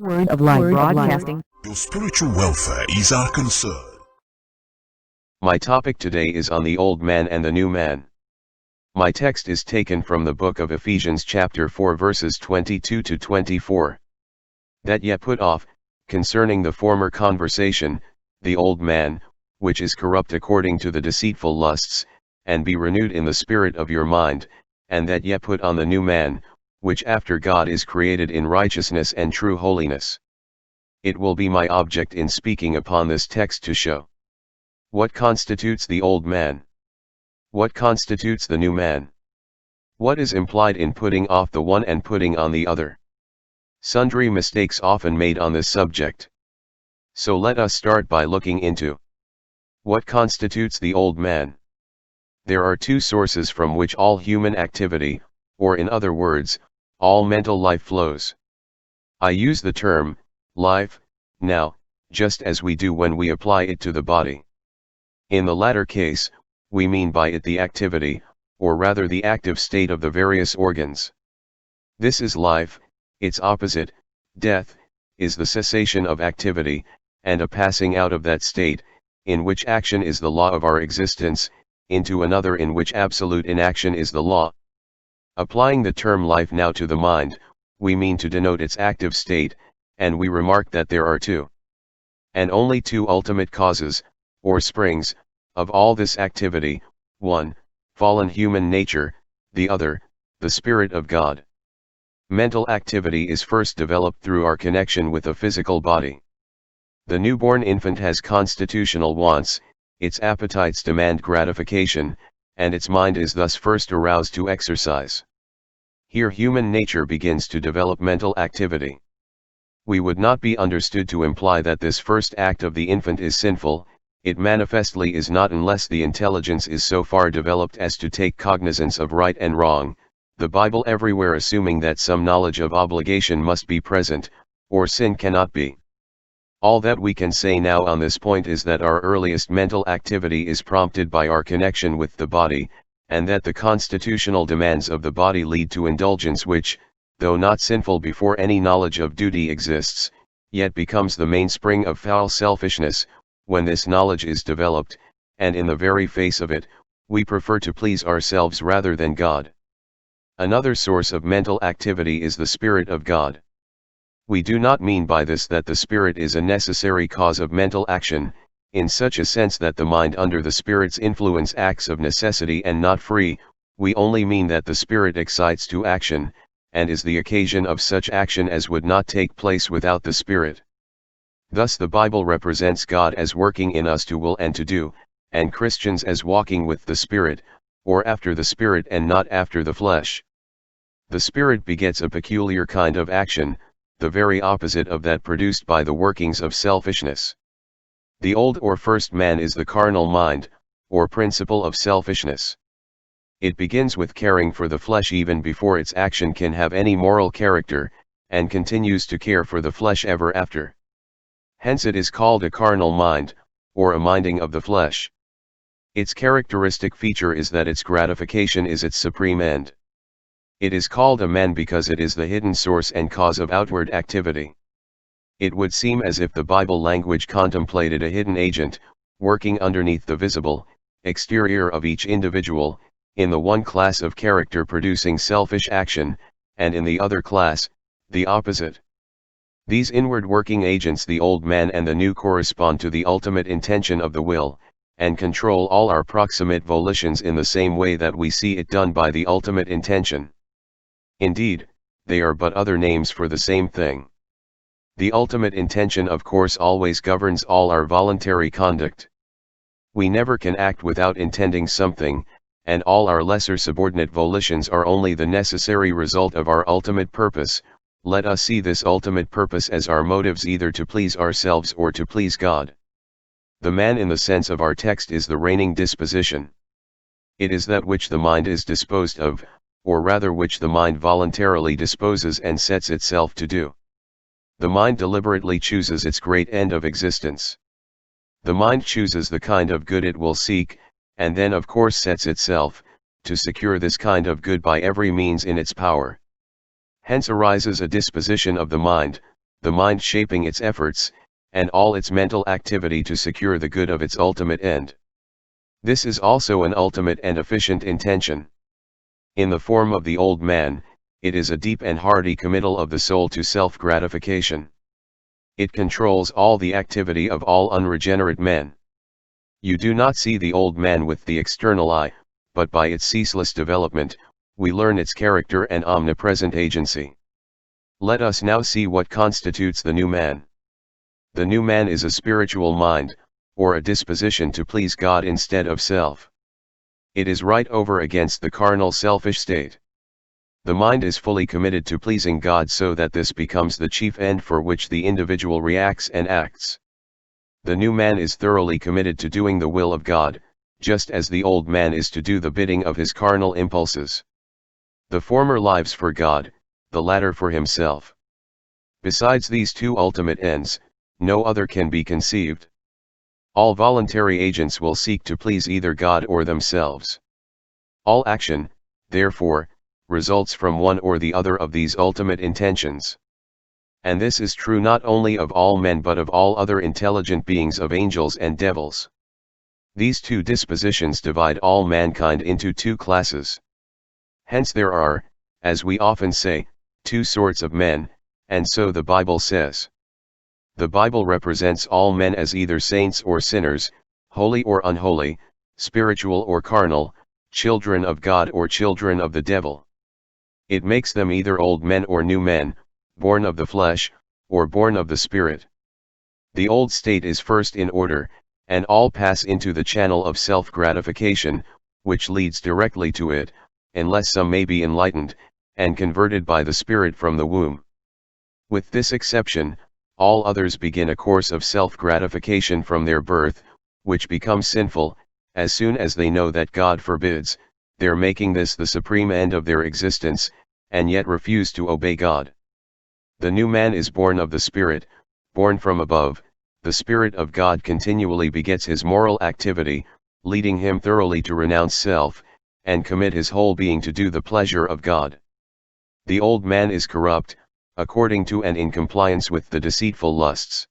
Word of Life Broadcasting. Your spiritual welfare is our concern. My topic today is on the old man and the new man. My text is taken from the book of Ephesians chapter 4 verses 22 to 24. That ye put off, concerning the former conversation, the old man, which is corrupt according to the deceitful lusts, and be renewed in the spirit of your mind, and that ye put on the new man, which after God is created in righteousness and true holiness. It will be my object in speaking upon this text to show what constitutes the old man. What constitutes the new man? What is implied in putting off the one and putting on the other? Sundry mistakes often made on this subject. So let us start by looking into what constitutes the old man. There are two sources from which all human activity, or in other words, all mental life flows. I use the term life now, just as we do when we apply it to the body. In the latter case, we mean by it the activity, or rather the active state of the various organs. This is life. Its opposite, death, is the cessation of activity, and a passing out of that state, in which action is the law of our existence, into another in which absolute inaction is the law. Applying the term life now to the mind, we mean to denote its active state, and we remark that there are two, and only two ultimate causes, or springs, of all this activity: one, fallen human nature; the other, the Spirit of God. Mental activity is first developed through our connection with the physical body. The newborn infant has constitutional wants, its appetites demand gratification, and its mind is thus first aroused to exercise. Here human nature begins to develop mental activity. We would not be understood to imply that this first act of the infant is sinful. It manifestly is not unless the intelligence is so far developed as to take cognizance of right and wrong, the Bible everywhere assuming that some knowledge of obligation must be present, or sin cannot be. All that we can say now on this point is that our earliest mental activity is prompted by our connection with the body, and that the constitutional demands of the body lead to indulgence which, though not sinful before any knowledge of duty exists, yet becomes the mainspring of foul selfishness, when this knowledge is developed, and in the very face of it, we prefer to please ourselves rather than God. Another source of mental activity is the Spirit of God. We do not mean by this that the Spirit is a necessary cause of mental action, in such a sense that the mind under the Spirit's influence acts of necessity and not free. We only mean that the Spirit excites to action, and is the occasion of such action as would not take place without the Spirit. Thus the Bible represents God as working in us to will and to do, and Christians as walking with the Spirit, or after the Spirit and not after the flesh. The Spirit begets a peculiar kind of action, the very opposite of that produced by the workings of selfishness. The old or first man is the carnal mind, or principle of selfishness. It begins with caring for the flesh even before its action can have any moral character, and continues to care for the flesh ever after. Hence it is called a carnal mind, or a minding of the flesh. Its characteristic feature is that its gratification is its supreme end. It is called a man because it is the hidden source and cause of outward activity. It would seem as if the Bible language contemplated a hidden agent, working underneath the visible exterior of each individual, in the one class of character producing selfish action, and in the other class, the opposite. These inward working agents, the old man and the new, correspond to the ultimate intention of the will, and control all our proximate volitions in the same way that we see it done by the ultimate intention. Indeed, they are but other names for the same thing. The ultimate intention of course always governs all our voluntary conduct. We never can act without intending something, and all our lesser subordinate volitions are only the necessary result of our ultimate purpose. Let us see this ultimate purpose as our motives either to please ourselves or to please God. The man in the sense of our text is the reigning disposition. It is that which the mind is disposed of, or rather which the mind voluntarily disposes and sets itself to do. The mind deliberately chooses its great end of existence. The mind chooses the kind of good it will seek, and then of course sets itself to secure this kind of good by every means in its power. Hence arises a disposition of the mind, the mind shaping its efforts, and all its mental activity to secure the good of its ultimate end. This is also an ultimate and efficient intention. In the form of the old man, it is a deep and hearty committal of the soul to self-gratification. It controls all the activity of all unregenerate men. You do not see the old man with the external eye, but by its ceaseless development, we learn its character and omnipresent agency. Let us now see what constitutes the new man. The new man is a spiritual mind, or a disposition to please God instead of self. It is right over against the carnal selfish state. The mind is fully committed to pleasing God so that this becomes the chief end for which the individual reacts and acts. The new man is thoroughly committed to doing the will of God, just as the old man is to do the bidding of his carnal impulses. The former lives for God, the latter for himself. Besides these two ultimate ends, no other can be conceived. All voluntary agents will seek to please either God or themselves. All action, therefore, results from one or the other of these ultimate intentions. And this is true not only of all men but of all other intelligent beings, of angels and devils. These two dispositions divide all mankind into two classes. Hence there are, as we often say, two sorts of men, and so the Bible says. The Bible represents all men as either saints or sinners, holy or unholy, spiritual or carnal, children of God or children of the devil. It makes them either old men or new men, born of the flesh, or born of the Spirit. The old state is first in order, and all pass into the channel of self-gratification, which leads directly to it, unless some may be enlightened, and converted by the Spirit from the womb. With this exception, all others begin a course of self-gratification from their birth, which becomes sinful, as soon as they know that God forbids, their making this the supreme end of their existence, and yet refuse to obey God. The new man is born of the Spirit, born from above. The Spirit of God continually begets his moral activity, leading him thoroughly to renounce self, and commit his whole being to do the pleasure of God. The old man is corrupt, according to and in compliance with the deceitful lusts.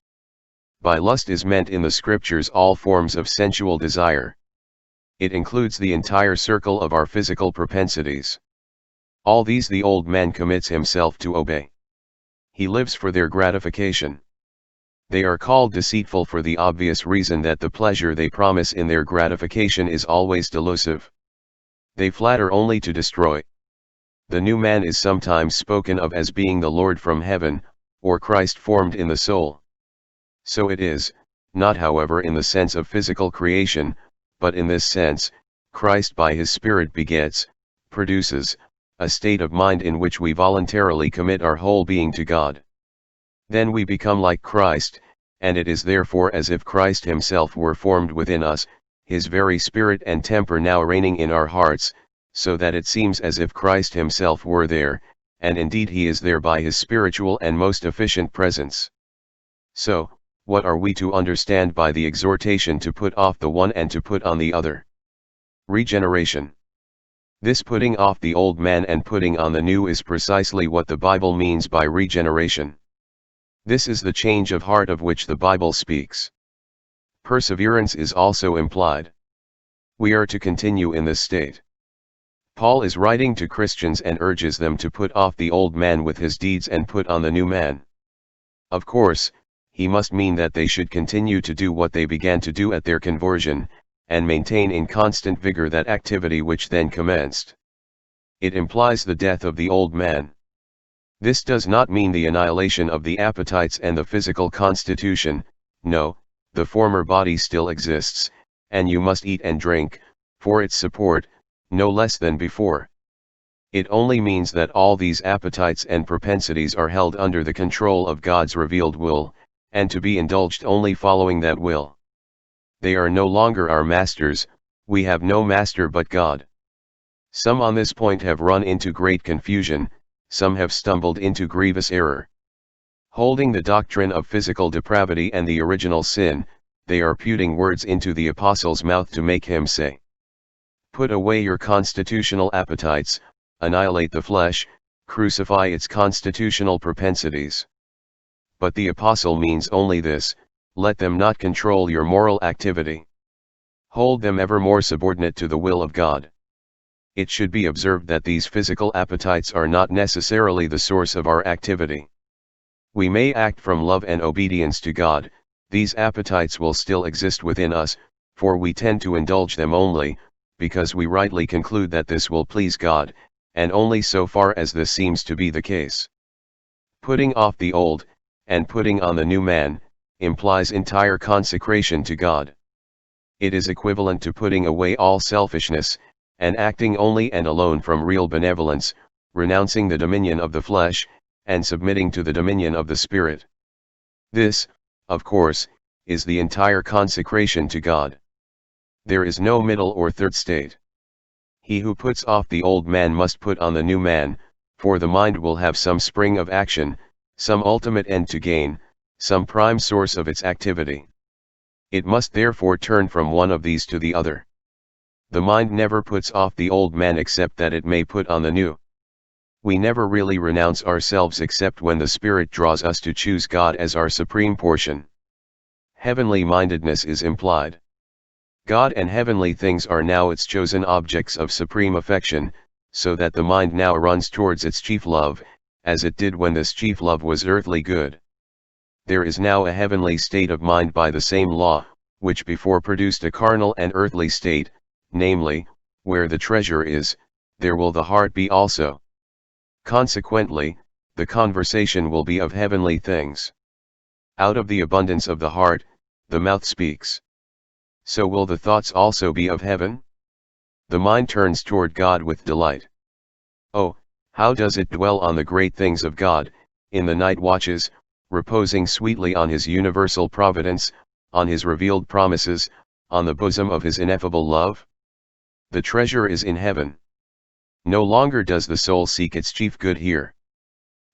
By lust is meant in the Scriptures all forms of sensual desire. It includes the entire circle of our physical propensities. All these the old man commits himself to obey. He lives for their gratification. They are called deceitful for the obvious reason that the pleasure they promise in their gratification is always delusive. They flatter only to destroy. The new man is sometimes spoken of as being the Lord from heaven, or Christ formed in the soul. So it is, not however in the sense of physical creation, but in this sense, Christ by his Spirit begets, produces, a state of mind in which we voluntarily commit our whole being to God. Then we become like Christ, and it is therefore as if Christ himself were formed within us, his very spirit and temper now reigning in our hearts, so that it seems as if Christ himself were there, and indeed he is there by his spiritual and most efficient presence. So, what are we to understand by the exhortation to put off the one and to put on the other? Regeneration. This putting off the old man and putting on the new is precisely what the Bible means by regeneration. This is the change of heart of which the Bible speaks. Perseverance is also implied. We are to continue in this state. Paul is writing to Christians and urges them to put off the old man with his deeds and put on the new man. Of course, he must mean that they should continue to do what they began to do at their conversion, and maintain in constant vigor that activity which then commenced. It implies the death of the old man. This does not mean the annihilation of the appetites and the physical constitution. No, the former body still exists, and you must eat and drink, for its support, no less than before. It only means that all these appetites and propensities are held under the control of God's revealed will, and to be indulged only following that will. They are no longer our masters, we have no master but God. Some on this point have run into great confusion, some have stumbled into grievous error. Holding the doctrine of physical depravity and the original sin, they are putting words into the apostle's mouth to make him say, "Put away your constitutional appetites, annihilate the flesh, crucify its constitutional propensities." But the apostle means only this: let them not control your moral activity. Hold them ever more subordinate to the will of God. It should be observed that these physical appetites are not necessarily the source of our activity. We may act from love and obedience to God. These appetites will still exist within us, for we tend to indulge them only because we rightly conclude that this will please God, and only so far as this seems to be the case. Putting off the old, and putting on the new man, implies entire consecration to God. It is equivalent to putting away all selfishness, and acting only and alone from real benevolence, renouncing the dominion of the flesh, and submitting to the dominion of the Spirit. This, of course, is the entire consecration to God. There is no middle or third state. He who puts off the old man must put on the new man, for the mind will have some spring of action, some ultimate end to gain, some prime source of its activity. It must therefore turn from one of these to the other. The mind never puts off the old man except that it may put on the new. We never really renounce ourselves except when the Spirit draws us to choose God as our supreme portion. Heavenly mindedness is implied. God and heavenly things are now its chosen objects of supreme affection, so that the mind now runs towards its chief love, as it did when this chief love was earthly good. There is now a heavenly state of mind by the same law, which before produced a carnal and earthly state, namely, where the treasure is, there will the heart be also. Consequently, the conversation will be of heavenly things. Out of the abundance of the heart, the mouth speaks. So will the thoughts also be of heaven? The mind turns toward God with delight. Oh, how does it dwell on the great things of God, in the night watches, reposing sweetly on His universal providence, on His revealed promises, on the bosom of His ineffable love? The treasure is in heaven. No longer does the soul seek its chief good here.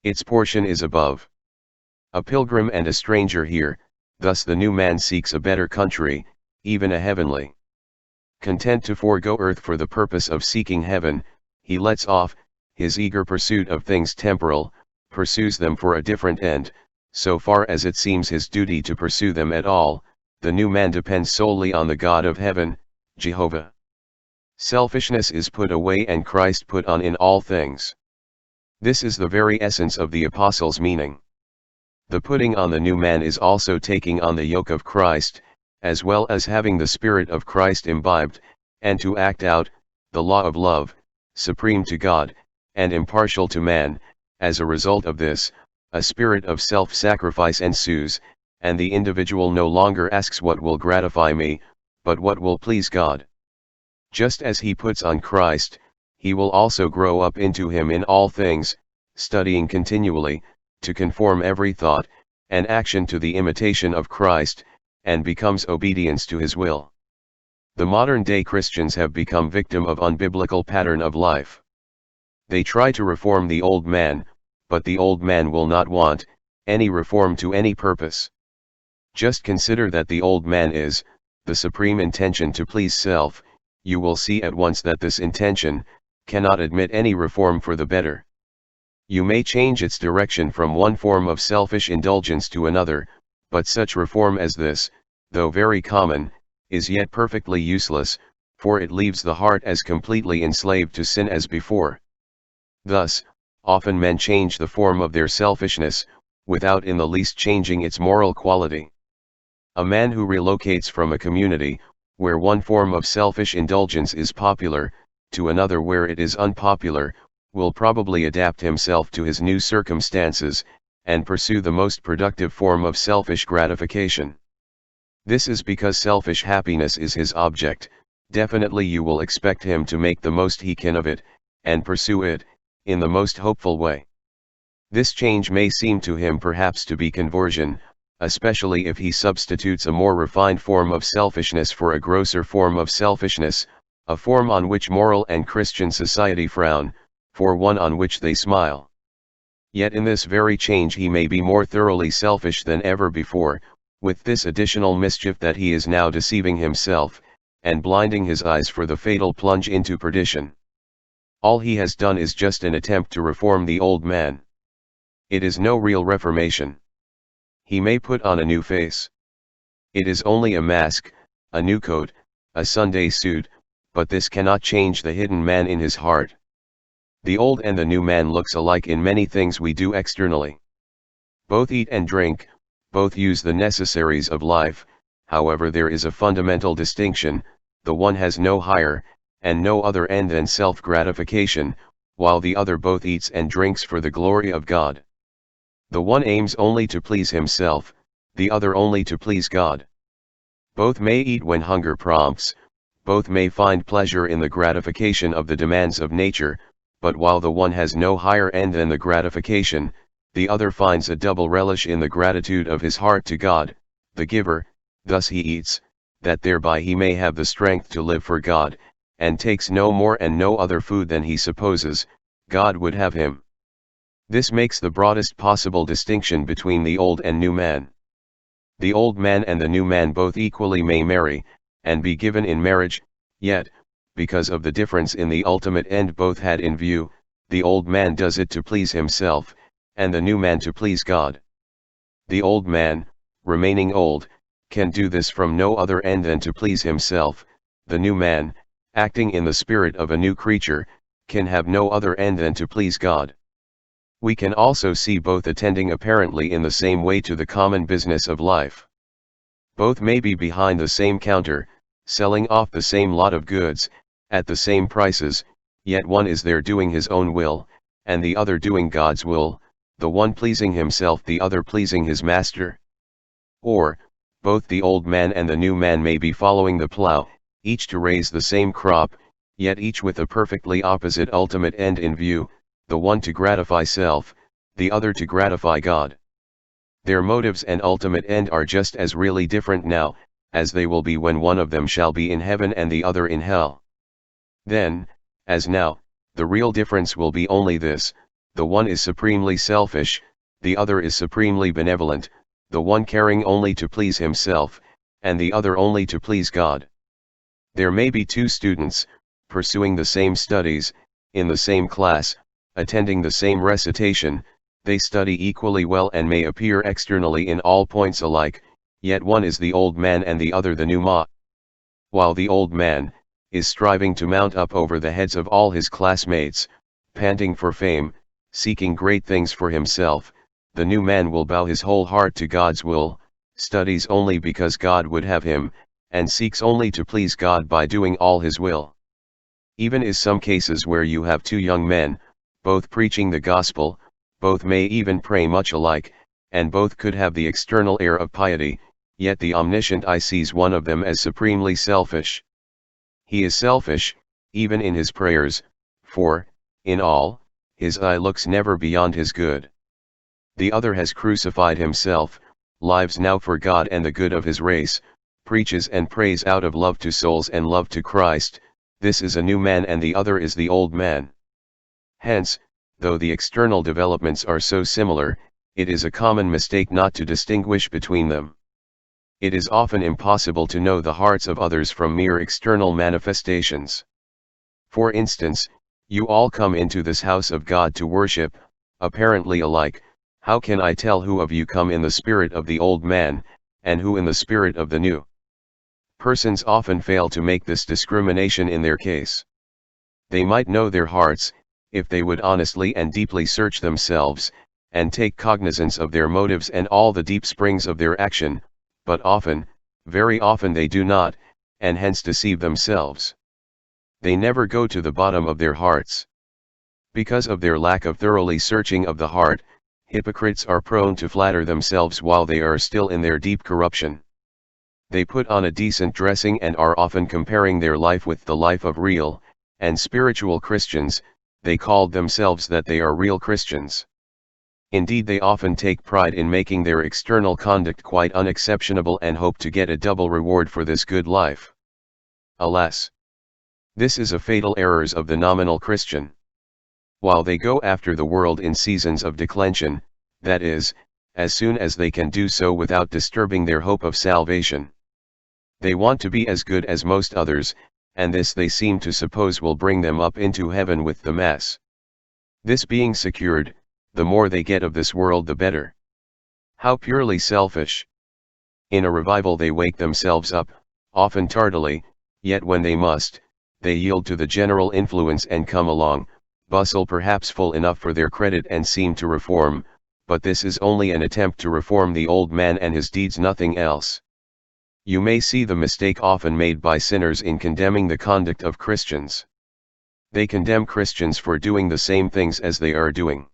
Its portion is above. A pilgrim and a stranger here, thus the new man seeks a better country, even a heavenly. Content to forego earth for the purpose of seeking heaven, he lets off his eager pursuit of things temporal, pursues them for a different end, so far as it seems his duty to pursue them at all. The new man depends solely on the God of heaven, Jehovah. Selfishness is put away and Christ put on in all things. This is the very essence of the apostle's meaning. The putting on the new man is also taking on the yoke of Christ, as well as having the Spirit of Christ imbibed, and to act out the law of love, supreme to God, and impartial to man. As a result of this, a spirit of self-sacrifice ensues, and the individual no longer asks what will gratify me, but what will please God. Just as he puts on Christ, he will also grow up into Him in all things, studying continually, to conform every thought and action to the imitation of Christ, and becomes obedience to His will. The modern-day Christians have become victim of unbiblical pattern of life. They try to reform the old man, but the old man will not want any reform to any purpose. Just consider that the old man is the supreme intention to please self. You will see at once that this intention cannot admit any reform for the better. You may change its direction from one form of selfish indulgence to another, but such reform as this, though very common, is yet perfectly useless, for it leaves the heart as completely enslaved to sin as before. Thus, often men change the form of their selfishness, without in the least changing its moral quality. A man who relocates from a community, where one form of selfish indulgence is popular, to another where it is unpopular, will probably adapt himself to his new circumstances, and pursue the most productive form of selfish gratification. This is because selfish happiness is his object. Definitely you will expect him to make the most he can of it, and pursue it in the most hopeful way. This change may seem to him perhaps to be conversion, especially if he substitutes a more refined form of selfishness for a grosser form of selfishness, a form on which moral and Christian society frown, for one on which they smile. Yet in this very change he may be more thoroughly selfish than ever before, with this additional mischief that he is now deceiving himself, and blinding his eyes for the fatal plunge into perdition. All he has done is just an attempt to reform the old man. It is no real reformation. He may put on a new face. It is only a mask, a new coat, a Sunday suit, but this cannot change the hidden man in his heart. The old and the new man looks alike in many things we do externally. Both eat and drink, both use the necessaries of life, however there is a fundamental distinction: the one has no higher, and no other end than self-gratification, while the other both eats and drinks for the glory of God. The one aims only to please himself, the other only to please God. Both may eat when hunger prompts, both may find pleasure in the gratification of the demands of nature, but while the one has no higher end than the gratification, the other finds a double relish in the gratitude of his heart to God, the giver. Thus he eats, that thereby he may have the strength to live for God, and takes no more and no other food than he supposes God would have him. This makes the broadest possible distinction between the old and new man. The old man and the new man both equally may marry, and be given in marriage, yet, because of the difference in the ultimate end both had in view, the old man does it to please himself, and the new man to please God. The old man, remaining old, can do this from no other end than to please himself. The new man, acting in the spirit of a new creature, can have no other end than to please God. We can also see both attending apparently in the same way to the common business of life. Both may be behind the same counter, selling off the same lot of goods, at the same prices, yet one is there doing his own will, and the other doing God's will, the one pleasing himself, the other pleasing his master. Or, both the old man and the new man may be following the plow, each to raise the same crop, yet each with a perfectly opposite ultimate end in view, the one to gratify self, the other to gratify God. Their motives and ultimate end are just as really different now, as they will be when one of them shall be in heaven and the other in hell. Then, as now, the real difference will be only this: the one is supremely selfish, the other is supremely benevolent, the one caring only to please himself, and the other only to please God. There may be two students, pursuing the same studies, in the same class, attending the same recitation. They study equally well and may appear externally in all points alike, yet one is the old man and the other the new man. While the old man is striving to mount up over the heads of all his classmates, panting for fame, seeking great things for himself, the new man will bow his whole heart to God's will, studies only because God would have him, and seeks only to please God by doing all his will. Even in some cases where you have two young men, both preaching the gospel, both may even pray much alike, and both could have the external air of piety, yet the omniscient eye sees one of them as supremely selfish. He is selfish, even in his prayers, for, in all, his eye looks never beyond his good. The other has crucified himself, lives now for God and the good of his race, preaches and prays out of love to souls and love to Christ. This is a new man and the other is the old man. Hence, though the external developments are so similar, it is a common mistake not to distinguish between them. It is often impossible to know the hearts of others from mere external manifestations. For instance, you all come into this house of God to worship, apparently alike. How can I tell who of you come in the spirit of the old man, and who in the spirit of the new? Persons often fail to make this discrimination in their case. They might know their hearts, if they would honestly and deeply search themselves, and take cognizance of their motives and all the deep springs of their action, but often, very often they do not, and hence deceive themselves. They never go to the bottom of their hearts. Because of their lack of thoroughly searching of the heart, hypocrites are prone to flatter themselves while they are still in their deep corruption. They put on a decent dressing and are often comparing their life with the life of real and spiritual Christians. They called themselves that they are real Christians. Indeed, they often take pride in making their external conduct quite unexceptionable and hope to get a double reward for this good life. Alas! This is a fatal error of the nominal Christian. While they go after the world in seasons of declension, that is, as soon as they can do so without disturbing their hope of salvation. They want to be as good as most others, and this they seem to suppose will bring them up into heaven with the mass. This being secured, the more they get of this world the better. How purely selfish! In a revival they wake themselves up, often tardily, yet when they must, they yield to the general influence and come along, bustle perhaps full enough for their credit and seem to reform, but this is only an attempt to reform the old man and his deeds, nothing else. You may see the mistake often made by sinners in condemning the conduct of Christians. They condemn Christians for doing the same things as they are doing.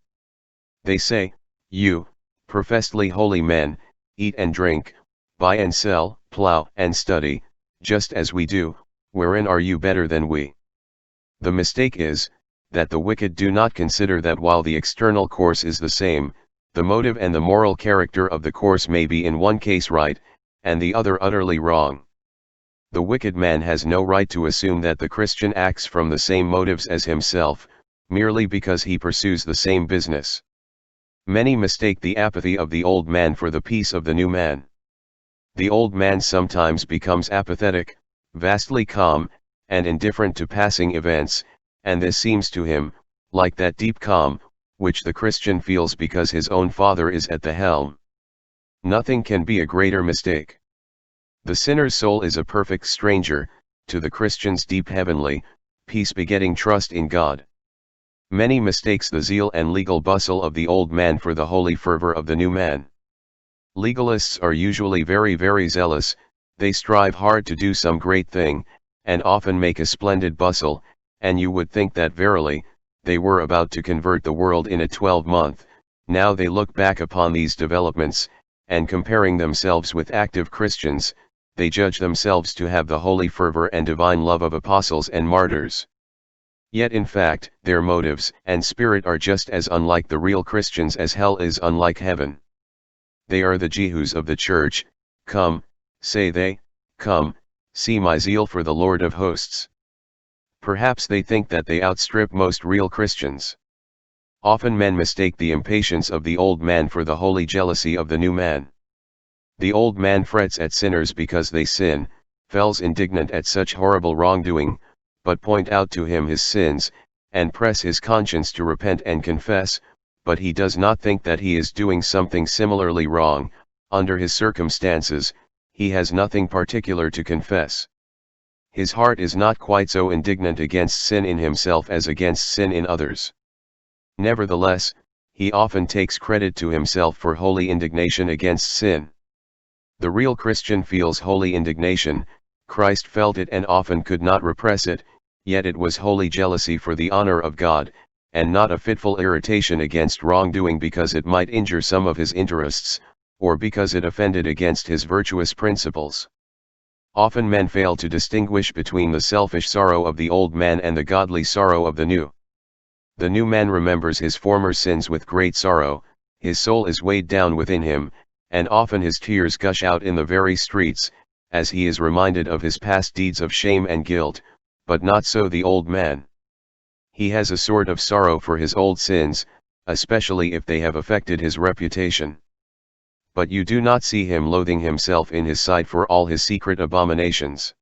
They say, "You, professedly holy men, eat and drink, buy and sell, plow and study, just as we do, wherein are you better than we?" The mistake is, that the wicked do not consider that while the external course is the same, the motive and the moral character of the course may be in one case right, and the other utterly wrong. The wicked man has no right to assume that the Christian acts from the same motives as himself, merely because he pursues the same business. Many mistake the apathy of the old man for the peace of the new man. The old man sometimes becomes apathetic, vastly calm, and indifferent to passing events, and this seems to him, like that deep calm, which the Christian feels because his own Father is at the helm. Nothing can be a greater mistake. The sinner's soul is a perfect stranger, to the Christian's deep heavenly, peace-begetting trust in God. Many mistakes the zeal and legal bustle of the old man for the holy fervor of the new man. Legalists are usually very zealous, they strive hard to do some great thing, and often make a splendid bustle, and you would think that verily, they were about to convert the world in a 12-month, now they look back upon these developments, and comparing themselves with active Christians, they judge themselves to have the holy fervor and divine love of apostles and martyrs. Yet in fact, their motives and spirit are just as unlike the real Christians as hell is unlike heaven. They are the Jehus of the church. "Come," say they, "come, see my zeal for the Lord of hosts." Perhaps they think that they outstrip most real Christians. Often men mistake the impatience of the old man for the holy jealousy of the new man. The old man frets at sinners because they sin, fells indignant at such horrible wrongdoing, but point out to him his sins, and press his conscience to repent and confess, but he does not think that he is doing something similarly wrong. Under his circumstances, he has nothing particular to confess. His heart is not quite so indignant against sin in himself as against sin in others. Nevertheless, he often takes credit to himself for holy indignation against sin. The real Christian feels holy indignation, Christ felt it and often could not repress it, yet it was holy jealousy for the honor of God, and not a fitful irritation against wrongdoing because it might injure some of his interests, or because it offended against his virtuous principles. Often men fail to distinguish between the selfish sorrow of the old man and the godly sorrow of the new. The new man remembers his former sins with great sorrow, his soul is weighed down within him, and often his tears gush out in the very streets, as he is reminded of his past deeds of shame and guilt, but not so the old man. He has a sort of sorrow for his old sins, especially if they have affected his reputation. But you do not see him loathing himself in his sight for all his secret abominations.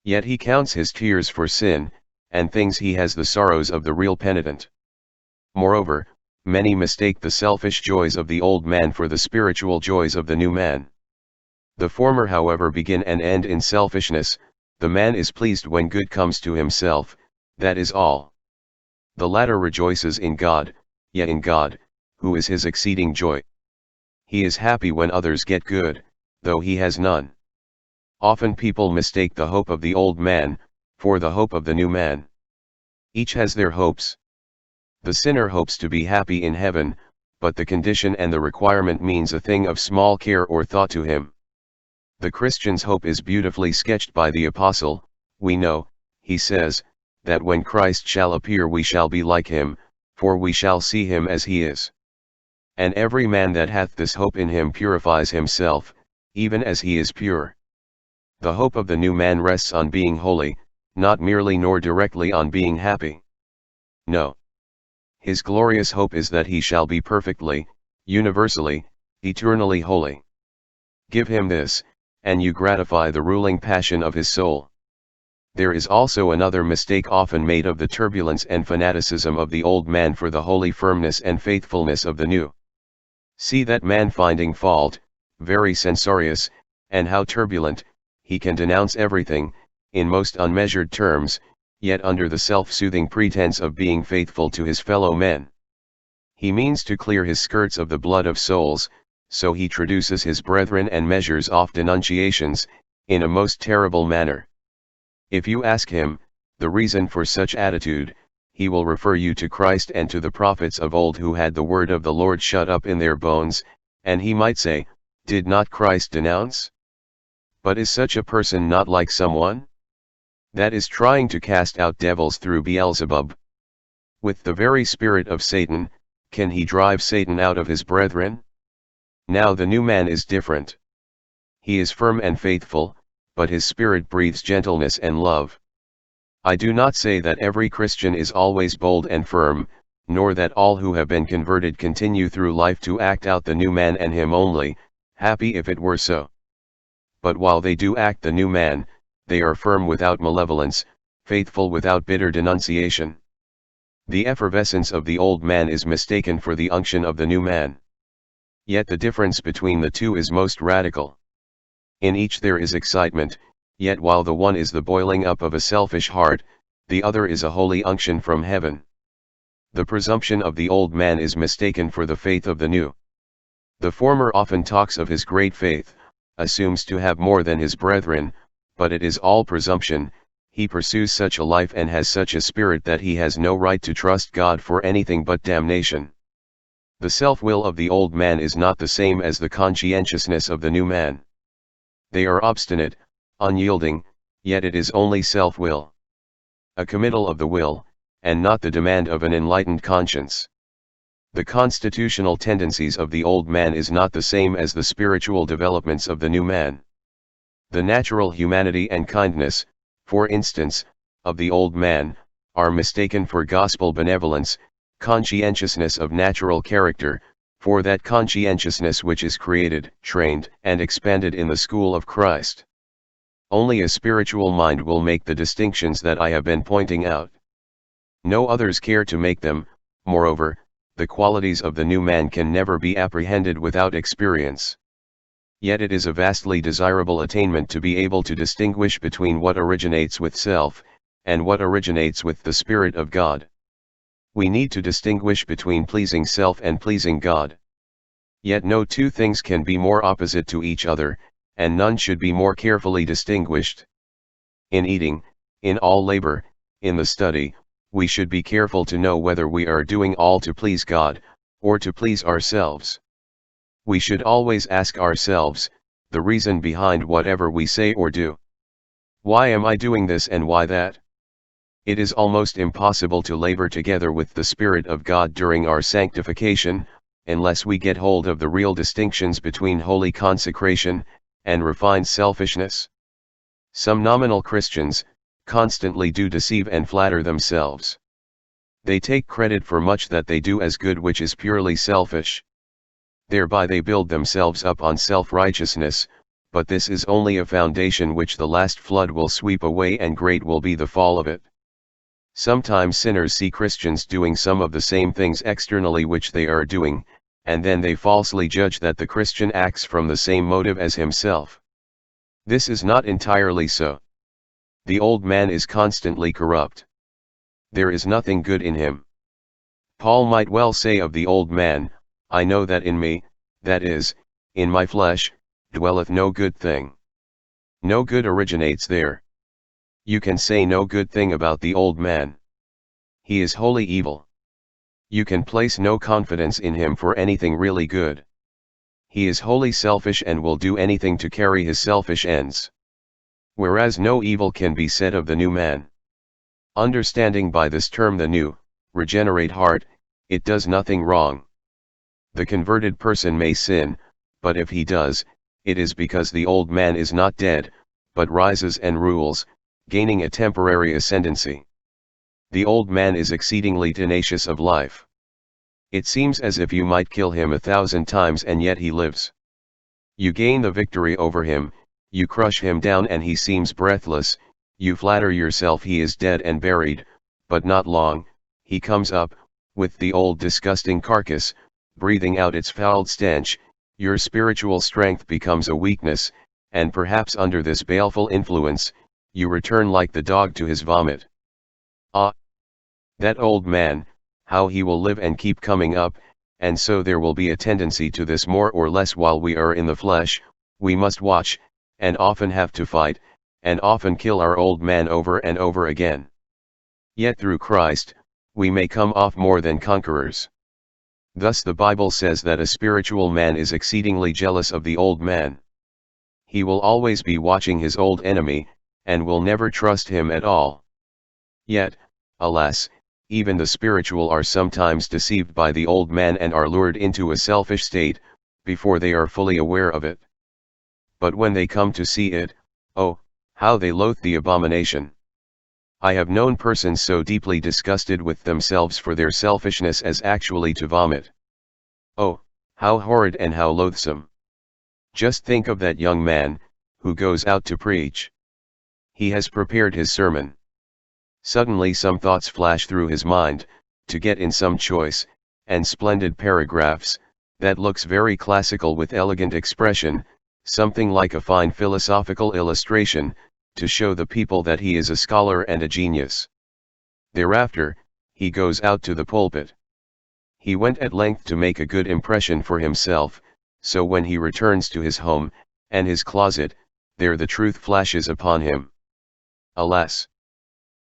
Yet he counts his tears for sin, and thinks he has the sorrows of the real penitent. Moreover, many mistake the selfish joys of the old man for the spiritual joys of the new man. The former however begin and end in selfishness. The man is pleased when good comes to himself, that is all. The latter rejoices in God, yet in God, who is his exceeding joy. He is happy when others get good, though he has none. Often people mistake the hope of the old man, for the hope of the new man. Each has their hopes. The sinner hopes to be happy in heaven, but the condition and the requirement means a thing of small care or thought to him. The Christian's hope is beautifully sketched by the apostle. "We know," he says, "that when Christ shall appear we shall be like him, for we shall see him as he is. And every man that hath this hope in him purifies himself, even as he is pure." The hope of the new man rests on being holy, not merely nor directly on being happy. No. His glorious hope is that he shall be perfectly, universally, eternally holy. Give him this, and you gratify the ruling passion of his soul. There is also another mistake often made of the turbulence and fanaticism of the old man for the holy firmness and faithfulness of the new. See that man finding fault, very censorious, and how turbulent, he can denounce everything, in most unmeasured terms, yet under the self-soothing pretense of being faithful to his fellow men. He means to clear his skirts of the blood of souls, so he traduces his brethren and measures off denunciations, in a most terrible manner. If you ask him, the reason for such attitude, he will refer you to Christ and to the prophets of old who had the word of the Lord shut up in their bones, and he might say, did not Christ denounce? But is such a person not like someone that is trying to cast out devils through Beelzebub? With the very spirit of Satan, can he drive Satan out of his brethren? Now the new man is different. He is firm and faithful, but his spirit breathes gentleness and love. I do not say that every Christian is always bold and firm, nor that all who have been converted continue through life to act out the new man and him only, happy if it were so. But while they do act the new man, they are firm without malevolence, faithful without bitter denunciation. The effervescence of the old man is mistaken for the unction of the new man. Yet the difference between the two is most radical. In each there is excitement, yet while the one is the boiling up of a selfish heart, the other is a holy unction from heaven. The presumption of the old man is mistaken for the faith of the new. The former often talks of his great faith, assumes to have more than his brethren, but it is all presumption. He pursues such a life and has such a spirit that he has no right to trust God for anything but damnation. The self-will of the old man is not the same as the conscientiousness of the new man. They are obstinate, unyielding, yet it is only self-will. A committal of the will, and not the demand of an enlightened conscience. The constitutional tendencies of the old man is not the same as the spiritual developments of the new man. The natural humanity and kindness, for instance, of the old man, are mistaken for gospel benevolence, conscientiousness of natural character, for that conscientiousness which is created, trained, and expanded in the school of Christ. Only a spiritual mind will make the distinctions that I have been pointing out. No others care to make them. Moreover, the qualities of the new man can never be apprehended without experience. Yet it is a vastly desirable attainment to be able to distinguish between what originates with self, and what originates with the Spirit of God. We need to distinguish between pleasing self and pleasing God. Yet no two things can be more opposite to each other, and none should be more carefully distinguished. In eating, in all labor, in the study, we should be careful to know whether we are doing all to please God, or to please ourselves. We should always ask ourselves the reason behind whatever we say or do. Why am I doing this and why that? It is almost impossible to labor together with the Spirit of God during our sanctification, unless we get hold of the real distinctions between holy consecration and refined selfishness. Some nominal Christians constantly do deceive and flatter themselves. They take credit for much that they do as good which is purely selfish. Thereby they build themselves up on self-righteousness, but this is only a foundation which the last flood will sweep away, and great will be the fall of it. Sometimes sinners see Christians doing some of the same things externally which they are doing, and then they falsely judge that the Christian acts from the same motive as himself. This is not entirely so. The old man is constantly corrupt. There is nothing good in him. Paul might well say of the old man, I know that in me, that is, in my flesh, dwelleth no good thing. No good originates there. You can say no good thing about the old man. He is wholly evil. You can place no confidence in him for anything really good. He is wholly selfish and will do anything to carry his selfish ends. Whereas no evil can be said of the new man. Understanding by this term the new, regenerate heart, it does nothing wrong. The converted person may sin, but if he does, it is because the old man is not dead, but rises and rules, gaining a temporary ascendancy. The old man is exceedingly tenacious of life. It seems as if you might kill him 1,000 times and yet he lives. You gain the victory over him, you crush him down and he seems breathless, you flatter yourself he is dead and buried, but not long, he comes up, with the old disgusting carcass, breathing out its foul stench, your spiritual strength becomes a weakness, and perhaps under this baleful influence, you return like the dog to his vomit. Ah! That old man, how he will live and keep coming up, and so there will be a tendency to this more or less while we are in the flesh. We must watch, and often have to fight, and often kill our old man over and over again. Yet through Christ, we may come off more than conquerors. Thus the Bible says that a spiritual man is exceedingly jealous of the old man. He will always be watching his old enemy, and will never trust him at all. Yet, alas, even the spiritual are sometimes deceived by the old man and are lured into a selfish state, before they are fully aware of it. But when they come to see it, oh, how they loathe the abomination. I have known persons so deeply disgusted with themselves for their selfishness as actually to vomit. Oh, how horrid and how loathsome. Just think of that young man, who goes out to preach. He has prepared his sermon. Suddenly some thoughts flash through his mind, to get in some choice, and splendid paragraphs, that looks very classical with elegant expression, something like a fine philosophical illustration, to show the people that he is a scholar and a genius. Thereafter, he goes out to the pulpit. He went at length to make a good impression for himself, so when he returns to his home, and his closet, there the truth flashes upon him. Alas!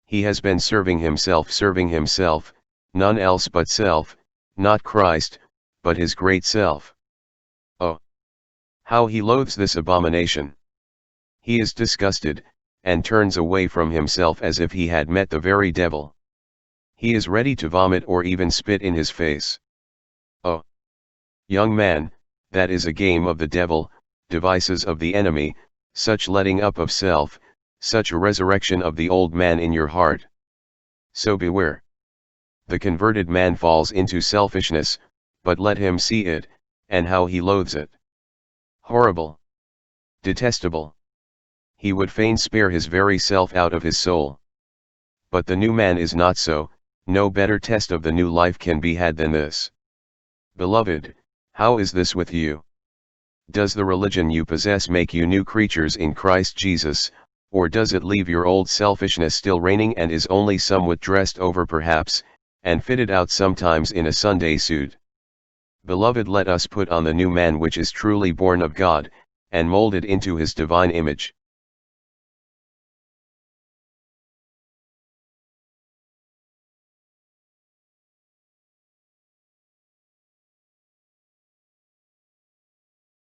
He has been serving himself, none else but self, not Christ, but his great self. Oh! How he loathes this abomination! He is disgusted, and turns away from himself as if he had met the very devil. He is ready to vomit or even spit in his face. Oh! Young man, that is a game of the devil, devices of the enemy, such letting up of self, such a resurrection of the old man in your heart. So beware. The converted man falls into selfishness, but let him see it, and how he loathes it. Horrible! Detestable! He would fain spare his very self out of his soul. But the new man is not so, no better test of the new life can be had than this. Beloved, how is this with you? Does the religion you possess make you new creatures in Christ Jesus, or does it leave your old selfishness still reigning and is only somewhat dressed over perhaps, and fitted out sometimes in a Sunday suit? Beloved, let us put on the new man which is truly born of God, and molded into his divine image.